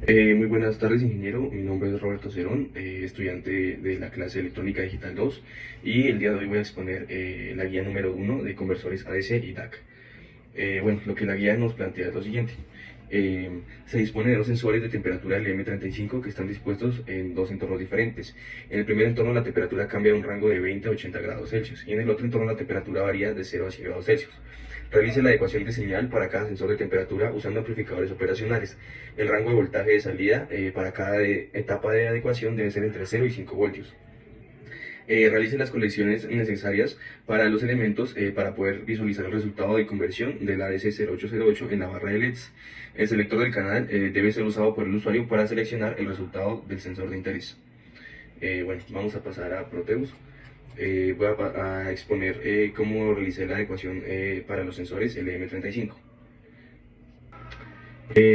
Muy buenas tardes, ingeniero. Mi nombre es Roberto Cerón, estudiante de la clase Electrónica Digital 2, y el día de hoy voy a exponer la guía número 1 de conversores ADC y DAC. Bueno, lo que la guía nos plantea es lo siguiente. Se dispone de dos sensores de temperatura LM35 que están dispuestos en dos entornos diferentes. En el primer entorno la temperatura cambia de un rango de 20 a 80 grados Celsius y en el otro entorno la temperatura varía de 0 a 100 grados Celsius. Realice la adecuación de señal para cada sensor de temperatura usando amplificadores operacionales. El rango de voltaje de salida para cada etapa de adecuación debe ser entre 0 y 5 voltios. Realice las colecciones necesarias para los elementos para poder visualizar el resultado de conversión del ADC0808 en la barra de LEDs. El selector del canal debe ser usado por el usuario para seleccionar el resultado del sensor de interés. Bueno, vamos a pasar a Proteus. Voy a exponer cómo realicé la adecuación para los sensores LM35.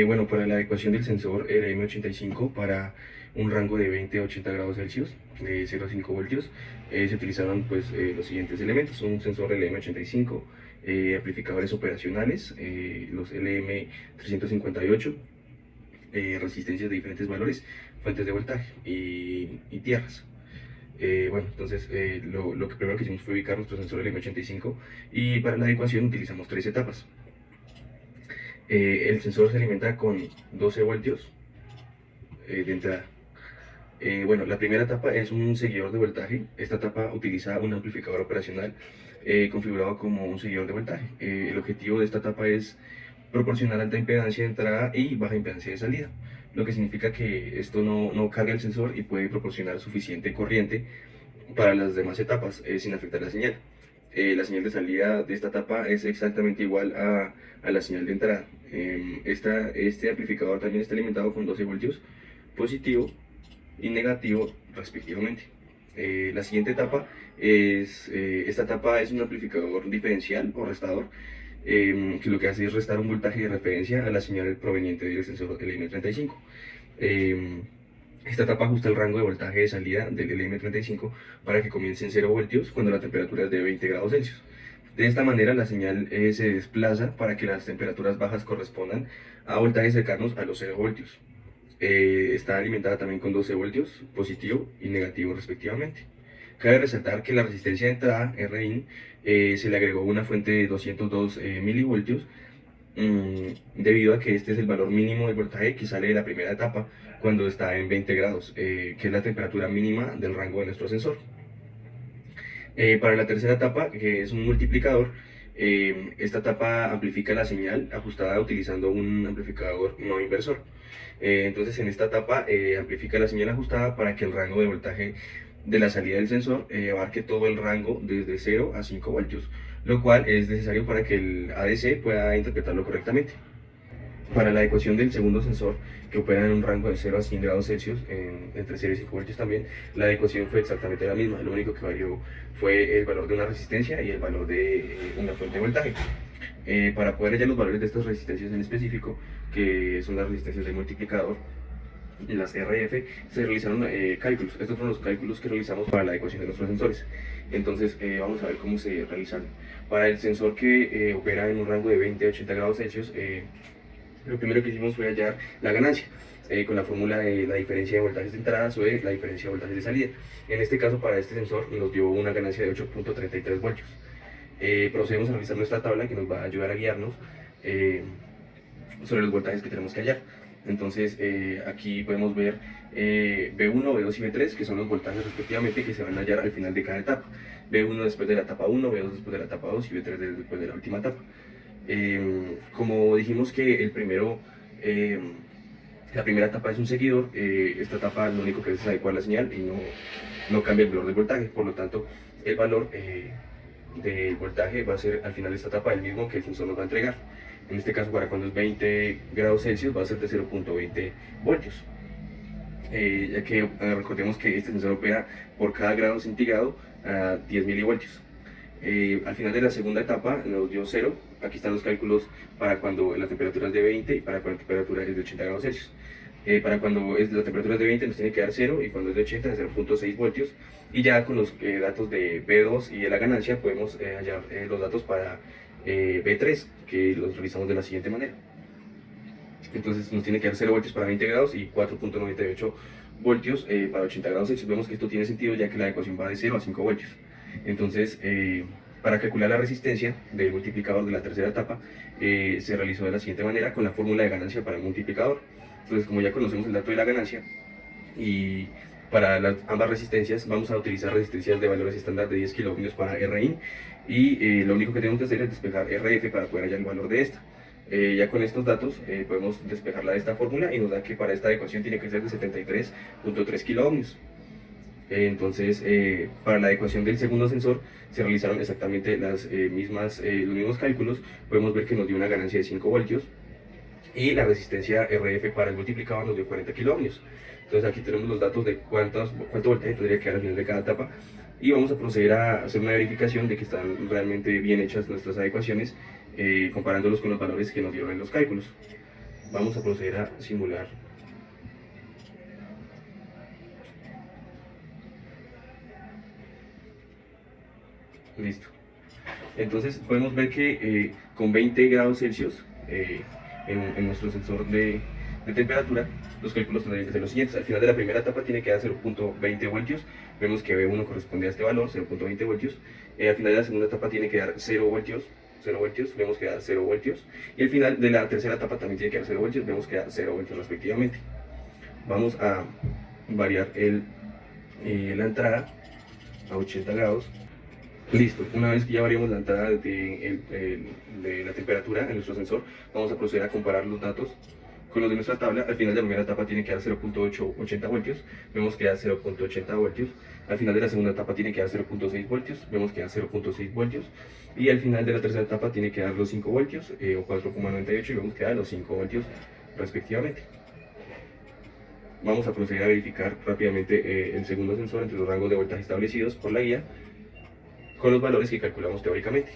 Bueno, para la adecuación del sensor LM85 para un rango de 20 a 80 grados Celsius, de 0 a 5 voltios, se utilizaron pues, los siguientes elementos: un sensor LM85, amplificadores operacionales, los LM358, resistencias de diferentes valores, fuentes de voltaje y tierras. Bueno, entonces lo que primero que hicimos fue ubicar nuestro sensor LM85 y para la adecuación utilizamos tres etapas. El sensor se alimenta con 12 voltios de entrada. Bueno, la primera etapa es un seguidor de voltaje. Esta etapa utiliza un amplificador operacional configurado como un seguidor de voltaje. El objetivo de esta etapa es proporcionar alta impedancia de entrada y baja impedancia de salida, lo que significa que esto no carga el sensor y puede proporcionar suficiente corriente para las demás etapas sin afectar la señal. La señal de salida de esta etapa es exactamente igual a la señal de entrada. Este amplificador también está alimentado con 12 voltios positivo y negativo respectivamente. La siguiente etapa esta etapa es un amplificador diferencial o restador que lo que hace es restar un voltaje de referencia a la señal proveniente del sensor LM35. Esta etapa ajusta el rango de voltaje de salida del LM35 para que comience en 0 voltios cuando la temperatura es de 20 grados Celsius. De esta manera la señal se desplaza para que las temperaturas bajas correspondan a voltajes cercanos a los 0 voltios. Está alimentada también con 12 voltios, positivo y negativo respectivamente. Cabe resaltar que la resistencia de entrada, RIN, se le agregó una fuente de 202 milivoltios debido a que este es el valor mínimo del voltaje que sale de la primera etapa cuando está en 20 grados, que es la temperatura mínima del rango de nuestro sensor. Para la tercera etapa, que es un multiplicador, esta etapa amplifica la señal ajustada utilizando un amplificador no inversor. Entonces en esta etapa amplifica la señal ajustada para que el rango de voltaje de la salida del sensor abarque todo el rango desde 0 a 5 voltios, lo cual es necesario para que el ADC pueda interpretarlo correctamente. Para la adecuación del segundo sensor, que opera en un rango de 0 a 100 grados Celsius, entre 0 y 5 voltios también, la adecuación fue exactamente la misma. Lo único que varió fue el valor de una resistencia y el valor de una fuente de voltaje. Para poder hallar los valores de estas resistencias en específico, que son las resistencias del multiplicador, las RF, se realizaron cálculos. Estos fueron los cálculos que realizamos para la adecuación de nuestros sensores. Entonces vamos a ver cómo se realizan. Para el sensor que opera en un rango de 20 a 80 grados Celsius, lo primero que hicimos fue hallar la ganancia con la fórmula de la diferencia de voltajes de entrada sobre la diferencia de voltajes de salida. En este caso, para este sensor nos dio una ganancia de 8.33 voltios. Procedemos a realizar nuestra tabla que nos va a ayudar a guiarnos sobre los voltajes que tenemos que hallar. Entonces aquí podemos ver B1, B2 y B3, que son los voltajes respectivamente que se van a hallar al final de cada etapa. B1 después de la etapa 1, B2 después de la etapa 2 y B3 después de la última etapa. Como dijimos que la primera etapa es un seguidor, esta etapa lo único que hace es adecuar la señal y no cambia el valor del voltaje. Por lo tanto, el valor del voltaje va a ser al final de esta etapa el mismo que el sensor nos va a entregar. En este caso, para cuando es 20 grados Celsius, va a ser de 0.20 voltios. Ya que recordemos que este sensor opera por cada grado centígrado a 10 milivoltios. Al final de la segunda etapa nos dio 0. Aquí están los cálculos para cuando la temperatura es de 20 y para cuando la temperatura es de 80 grados Celsius. Para cuando la temperatura es de 20 nos tiene que dar 0 y cuando es de 80 de 0.6 voltios. Y ya con los datos de B2 y de la ganancia podemos hallar los datos para B3, que los realizamos de la siguiente manera. Entonces nos tiene que dar 0 voltios para 20 grados y 4.98 voltios para 80 grados Celsius. Vemos que esto tiene sentido ya que la ecuación va de 0 a 5 voltios. Entonces, para calcular la resistencia del multiplicador de la tercera etapa, se realizó de la siguiente manera con la fórmula de ganancia para el multiplicador. Entonces, como ya conocemos el dato de la ganancia, y para ambas resistencias vamos a utilizar resistencias de valores estándar de 10 kiloohmios para Rin, y lo único que tenemos que hacer es despejar RF para poder hallar el valor de esta. Ya con estos datos podemos despejarla de esta fórmula y nos da que para esta ecuación tiene que ser de 73.3 kiloohmios. Entonces, para la ecuación del segundo sensor se realizaron exactamente los mismos cálculos. Podemos ver que nos dio una ganancia de 5 voltios y la resistencia RF para el multiplicador nos dio 40 kiloohmios. Entonces aquí tenemos los datos de cuánto voltaje tendría que dar al final de cada etapa, y vamos a proceder a hacer una verificación de que están realmente bien hechas nuestras adecuaciones, comparándolos con los valores que nos dieron en los cálculos. Vamos a proceder a simular. Listo. Entonces podemos ver que con 20 grados Celsius en nuestro sensor de temperatura, los cálculos tendrían que ser los siguientes. Al final de la primera etapa tiene que dar 0.20 voltios. Vemos que B1 corresponde a este valor, 0.20 voltios. Al final de la segunda etapa tiene que dar 0 voltios. 0 voltios, vemos que da 0 voltios. Y al final de la tercera etapa también tiene que dar 0 voltios, vemos que da 0 voltios respectivamente. Vamos a variar la entrada a 80 grados. Listo, una vez que ya variamos la entrada de la temperatura en nuestro sensor, vamos a proceder a comparar los datos con los de nuestra tabla. Al final de la primera etapa tiene que dar 0.880 voltios, vemos que da 0.80 voltios. Al final de la segunda etapa tiene que dar 0.6 voltios, vemos que da 0.6 voltios. Y al final de la tercera etapa tiene que dar los 5 voltios o 4.98, y vemos que da los 5 voltios respectivamente. Vamos a proceder a verificar rápidamente el segundo sensor entre los rangos de voltaje establecidos por la guía con los valores que calculamos teóricamente.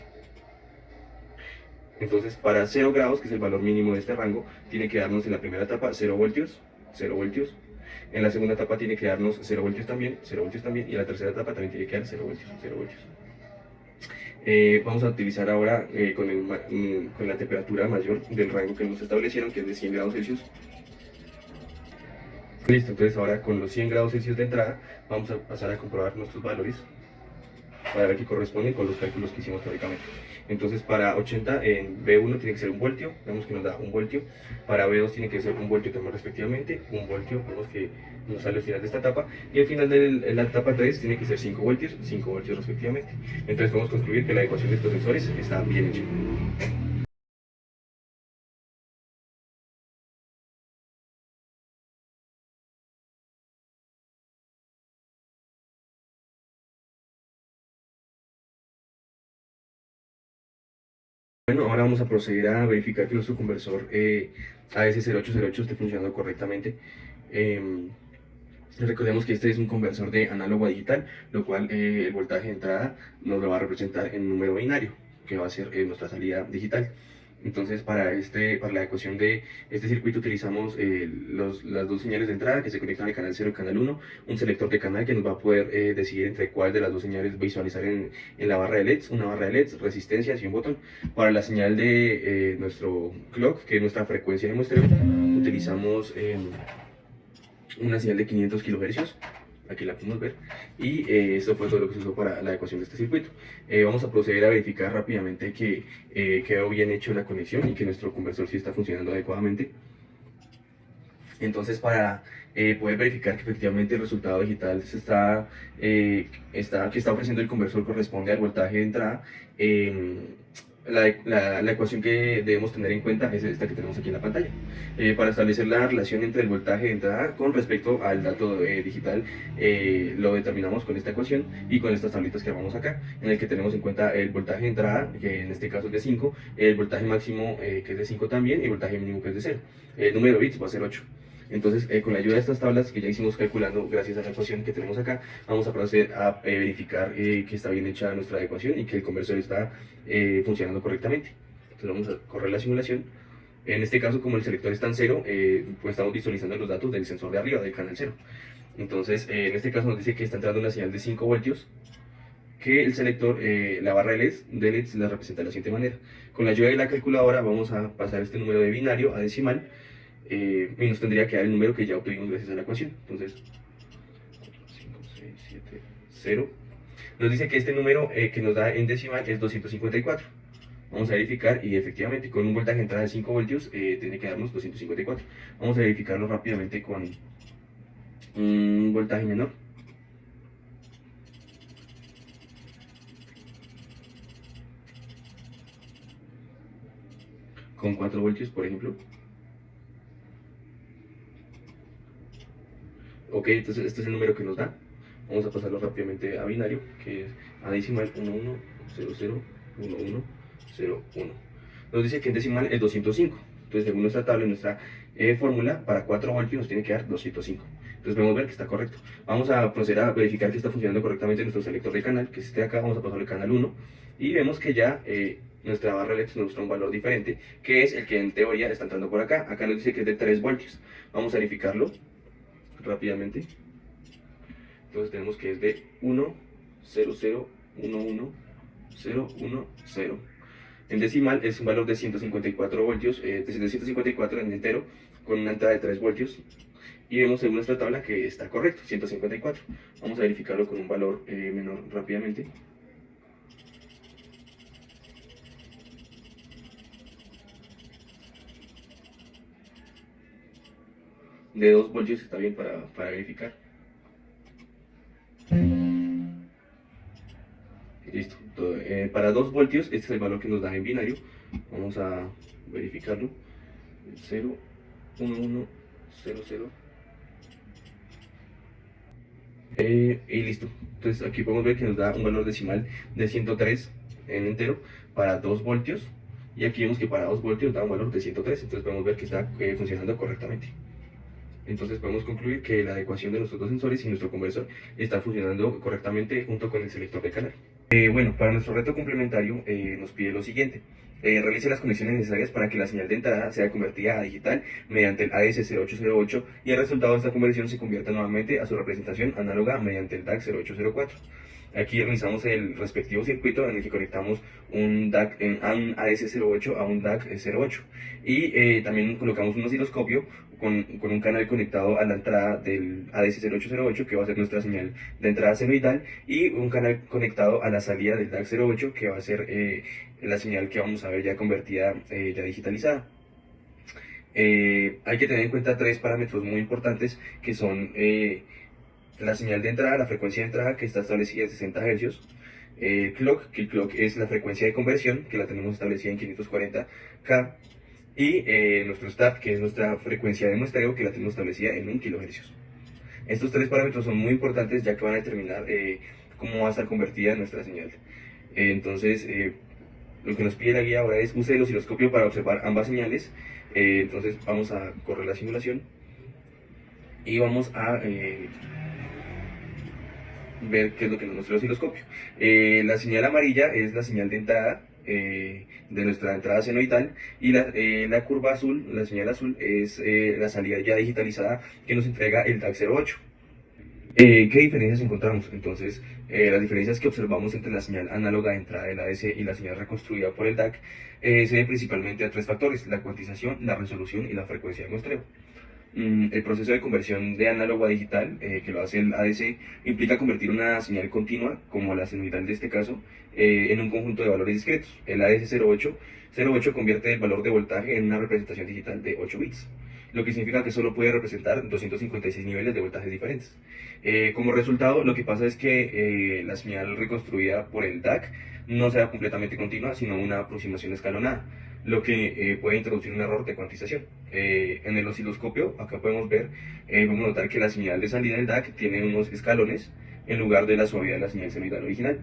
Entonces, para 0 grados, que es el valor mínimo de este rango, tiene que darnos en la primera etapa 0 voltios, 0 voltios. En la segunda etapa tiene que darnos 0 voltios también, 0 voltios también. Y en la tercera etapa también tiene que dar 0 voltios, 0 voltios. Vamos a utilizar ahora con la temperatura mayor del rango que nos establecieron, que es de 100 grados Celsius. Listo, entonces ahora con los 100 grados Celsius de entrada, vamos a pasar a comprobar nuestros valores para ver qué corresponden con los cálculos que hicimos teóricamente. Entonces, para 80 en B1 tiene que ser 1 voltio, vemos que nos da 1 voltio. Para B2 tiene que ser 1 voltio también respectivamente, 1 voltio, vemos que nos sale al final de esta etapa. Y al final de la etapa 3 tiene que ser 5 voltios respectivamente. Entonces podemos concluir que la ecuación de estos sensores está bien hecha. Bueno, ahora vamos a proceder a verificar que nuestro conversor AS0808 esté funcionando correctamente. Recordemos que este es un conversor de análogo a digital, lo cual el voltaje de entrada nos lo va a representar en un número binario, que va a ser nuestra salida digital. Entonces, para la ecuación de este circuito utilizamos las dos señales de entrada que se conectan al canal 0 y canal 1, un selector de canal que nos va a poder decidir entre cuál de las dos señales visualizar en la barra de LEDs, una barra de LEDs, resistencias y un botón. Para la señal de nuestro clock, que es nuestra frecuencia de muestreo, utilizamos una señal de 500 kHz. Aquí la podemos ver, y esto fue todo lo que se usó para la ecuación de este circuito. Vamos a proceder a verificar rápidamente que quedó bien hecho la conexión y que nuestro conversor sí está funcionando adecuadamente. Entonces, para poder verificar que efectivamente el resultado digital que está ofreciendo el conversor corresponde al voltaje de entrada, la ecuación que debemos tener en cuenta es esta que tenemos aquí en la pantalla. Para establecer la relación entre el voltaje de entrada con respecto al dato digital, lo determinamos con esta ecuación y con estas tablitas que armamos acá, en el que tenemos en cuenta el voltaje de entrada, que en este caso es de 5, el voltaje máximo que es de 5 también, y el voltaje mínimo que es de 0. El número de bits va a ser 8. Entonces, con la ayuda de estas tablas que ya hicimos calculando gracias a la ecuación que tenemos acá, vamos a proceder a verificar que está bien hecha nuestra ecuación y que el conversor está funcionando correctamente. Entonces vamos a correr la simulación. En este caso, como el selector está en 0, pues estamos visualizando los datos del sensor de arriba, del canal 0. Entonces, en este caso nos dice que está entrando una señal de 5 voltios, que el selector, la barra de LEDs la representa de la siguiente manera. Con la ayuda de la calculadora vamos a pasar este número de binario a decimal, y nos tendría que dar el número que ya obtuvimos gracias a la ecuación. Entonces, 5, 6, 7, 0. Nos dice que este número que nos da en decimal es 254. Vamos a verificar y efectivamente con un voltaje de entrada de 5 voltios tiene que darnos 254. Vamos a verificarlo rápidamente con un voltaje menor. Con 4 voltios, por ejemplo. Ok, entonces este es el número que nos da. Vamos a pasarlo rápidamente a binario, que es a decimal 11001101. Nos dice que en decimal es 205. Entonces, según nuestra tabla y nuestra fórmula, para 4 voltios nos tiene que dar 205. Entonces podemos ver que está correcto. Vamos a proceder a verificar que está funcionando correctamente nuestro selector de canal, que es este de acá. Vamos a pasarlo al canal 1 y vemos que ya nuestra barra LED nos muestra un valor diferente, que es el que en teoría está entrando por acá. Acá nos dice que es de 3 voltios. Vamos a verificarlo rápidamente. Entonces tenemos que es de 100110010. En decimal es un valor de 154 voltios, de 154 en entero, con una entrada de 3 voltios. Y vemos según nuestra tabla que está correcto, 154. Vamos a verificarlo con un valor menor rápidamente. De 2 voltios está bien para verificar. Listo. Para 2 voltios, este es el valor que nos da en binario. Vamos a verificarlo. 0, 1, 1, 0, 0. Y listo. Entonces aquí podemos ver que nos da un valor decimal de 103 en entero para 2 voltios. Y aquí vemos que para 2 voltios da un valor de 103. Entonces podemos ver que está funcionando correctamente. Entonces podemos concluir que la adecuación de nuestros dos sensores y nuestro conversor está funcionando correctamente junto con el selector de canal. Bueno, para nuestro reto complementario nos pide lo siguiente. Realice las conexiones necesarias para que la señal de entrada sea convertida a digital mediante el AS0808 y el resultado de esta conversión se convierta nuevamente a su representación análoga mediante el DAC0804. Aquí realizamos el respectivo circuito en el que conectamos un DAC a un AS08 a un DAC08 y también colocamos un osciloscopio con un canal conectado a la entrada del ADS0808 que va a ser nuestra señal de entrada senoidal y un canal conectado a la salida del DAC08 que va a ser la señal que vamos a ver ya convertida, ya digitalizada. Hay que tener en cuenta 3 parámetros muy importantes que son la señal de entrada, la frecuencia de entrada que está establecida en 60 Hz, clock, que el clock es la frecuencia de conversión que la tenemos establecida en 540K y nuestro start, que es nuestra frecuencia de muestreo que la tenemos establecida en 1 kHz. Estos 3 parámetros son muy importantes ya que van a determinar cómo va a estar convertida nuestra señal. Entonces, lo que nos pide la guía ahora es use el osciloscopio para observar ambas señales. Entonces vamos a correr la simulación y vamos a ver qué es lo que nos muestra el osciloscopio. La señal amarilla es la señal de entrada de nuestra entrada senoidal y la curva azul, la señal azul, es la salida ya digitalizada que nos entrega el DAC08. ¿Qué diferencias encontramos? Entonces, las diferencias que observamos entre la señal análoga de entrada del ADC y la señal reconstruida por el DAC se deben principalmente a 3 factores: la cuantización, la resolución y la frecuencia de muestreo. El proceso de conversión de análogo a digital, que lo hace el ADC, implica convertir una señal continua, como la senoidal de este caso, en un conjunto de valores discretos. El ADC08 convierte el valor de voltaje en una representación digital de 8 bits, lo que significa que solo puede representar 256 niveles de voltajes diferentes. Como resultado, lo que pasa es que la señal reconstruida por el DAC no será completamente continua, sino una aproximación escalonada, lo que puede introducir un error de cuantización. En el osciloscopio, acá podemos notar que la señal de salida del DAC tiene unos escalones en lugar de la suavidad de la señal senoidal original.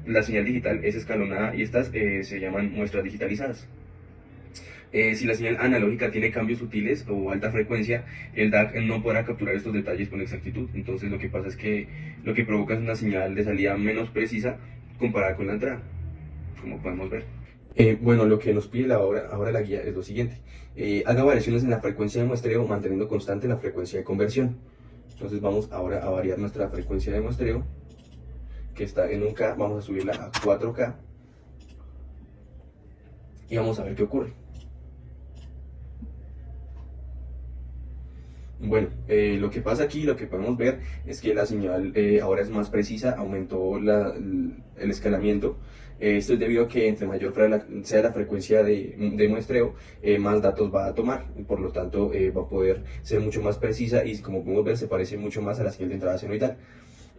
La señal digital es escalonada y estas se llaman muestras digitalizadas. Si la señal analógica tiene cambios sutiles o alta frecuencia, el DAC no podrá capturar estos detalles con exactitud. Entonces lo que pasa es que lo que provoca es una señal de salida menos precisa comparada con la entrada, como podemos ver. Bueno, lo que nos pide ahora la guía es lo siguiente. Haga variaciones en la frecuencia de muestreo manteniendo constante la frecuencia de conversión. Entonces vamos ahora a variar nuestra frecuencia de muestreo, que está en 1K, vamos a subirla a 4K y vamos a ver qué ocurre. Bueno, lo que pasa aquí, lo que podemos ver es que la señal ahora es más precisa, aumentó el escalamiento. Esto es debido a que entre mayor sea la frecuencia de muestreo, más datos va a tomar, y por lo tanto va a poder ser mucho más precisa y como podemos ver se parece mucho más a la señal de entrada senoidal.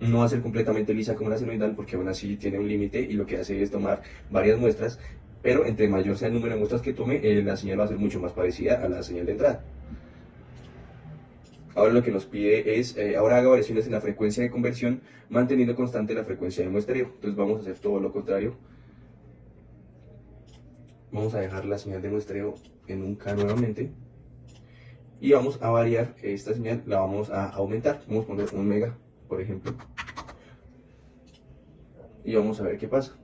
No va a ser completamente lisa como la senoidal porque aún así tiene un límite y lo que hace es tomar varias muestras, pero entre mayor sea el número de muestras que tome, la señal va a ser mucho más parecida a la señal de entrada. Ahora lo que nos pide es, ahora haga variaciones en la frecuencia de conversión, manteniendo constante la frecuencia de muestreo. Entonces vamos a hacer todo lo contrario. Vamos a dejar la señal de muestreo en un K nuevamente. Y vamos a variar esta señal, la vamos a aumentar. Vamos a poner 1 mega, por ejemplo. Y vamos a ver qué pasa.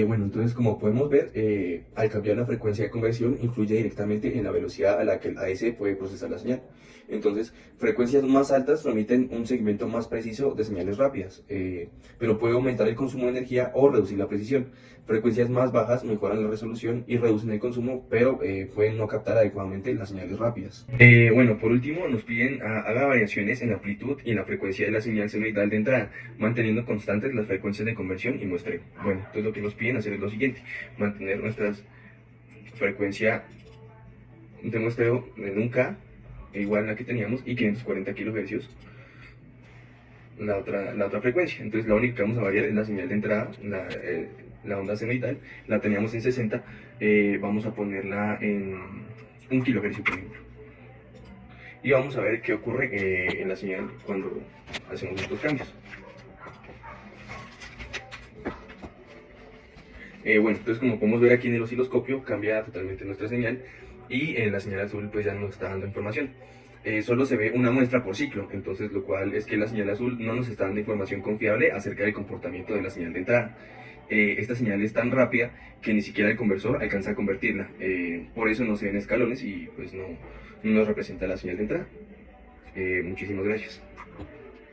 Bueno, entonces como podemos ver, al cambiar la frecuencia de conversión influye directamente en la velocidad a la que el ADC puede procesar la señal. Entonces, frecuencias más altas permiten un segmento más preciso de señales rápidas, pero puede aumentar el consumo de energía o reducir la precisión. Frecuencias más bajas mejoran la resolución y reducen el consumo, pero pueden no captar adecuadamente las señales rápidas. Bueno, por último, nos piden haga variaciones en la amplitud y en la frecuencia de la señal senoidal de entrada, manteniendo constantes las frecuencias de conversión y muestreo. Bueno, entonces lo que nos piden hacer es lo siguiente: mantener nuestra frecuencia de muestreo en un K, igual a la que teníamos, y 540 kHz la otra frecuencia. Entonces la única que vamos a variar es la señal de entrada, la onda senoidal, la teníamos en 60, vamos a ponerla en 1 kHz, por ejemplo. Y vamos a ver qué ocurre en la señal cuando hacemos estos cambios. Bueno, entonces como podemos ver aquí en el osciloscopio cambia totalmente nuestra señal y la señal azul pues ya nos está dando información. Solo se ve una muestra por ciclo, entonces lo cual es que la señal azul no nos está dando información confiable acerca del comportamiento de la señal de entrada. Esta señal es tan rápida que ni siquiera el conversor alcanza a convertirla, por eso no se ven escalones y pues no nos representa la señal de entrada. Muchísimas gracias.